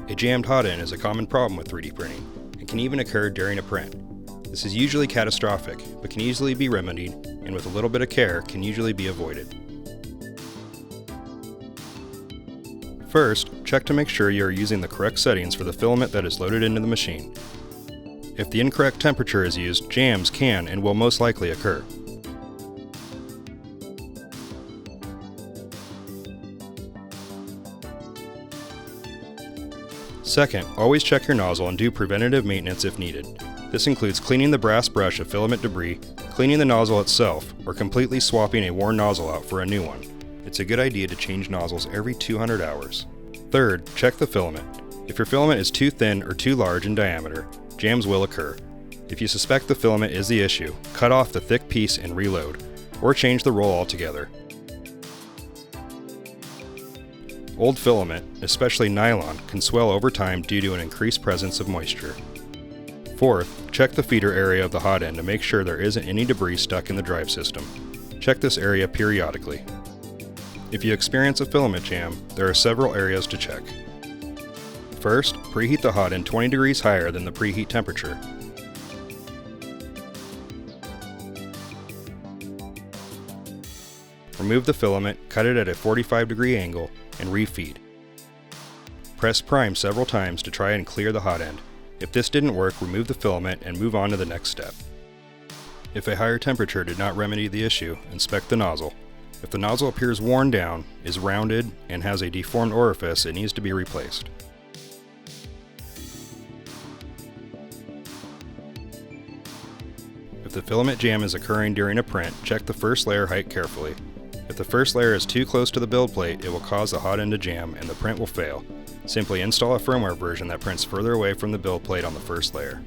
A jammed hot end is a common problem with 3D printing and can even occur during a print. This is usually catastrophic, but can easily be remedied, and with a little bit of care can usually be avoided. First, check to make sure you are using the correct settings for the filament that is loaded into the machine. If the incorrect temperature is used, jams can and will most likely occur. Second, always check your nozzle and do preventative maintenance if needed. This includes cleaning the brass brush of filament debris, cleaning the nozzle itself, or completely swapping a worn nozzle out for a new one. It's a good idea to change nozzles every 200 hours. Third, check the filament. If your filament is too thin or too large in diameter, jams will occur. If you suspect the filament is the issue, cut off the thick piece and reload, or change the roll altogether. Old filament, especially nylon, can swell over time due to an increased presence of moisture. Fourth, check the feeder area of the hot end to make sure there isn't any debris stuck in the drive system. Check this area periodically. If you experience a filament jam, there are several areas to check. First, preheat the hot end 20 degrees higher than the preheat temperature. Remove the filament, cut it at a 45-degree angle, and refeed. Press prime several times to try and clear the hot end. If this didn't work, remove the filament and move on to the next step. If a higher temperature did not remedy the issue, inspect the nozzle. If the nozzle appears worn down, is rounded, and has a deformed orifice, it needs to be replaced. If the filament jam is occurring during a print, check the first layer height carefully. If the first layer is too close to the build plate, it will cause the hot end to jam and the print will fail. Simply install a firmware version that prints further away from the build plate on the first layer.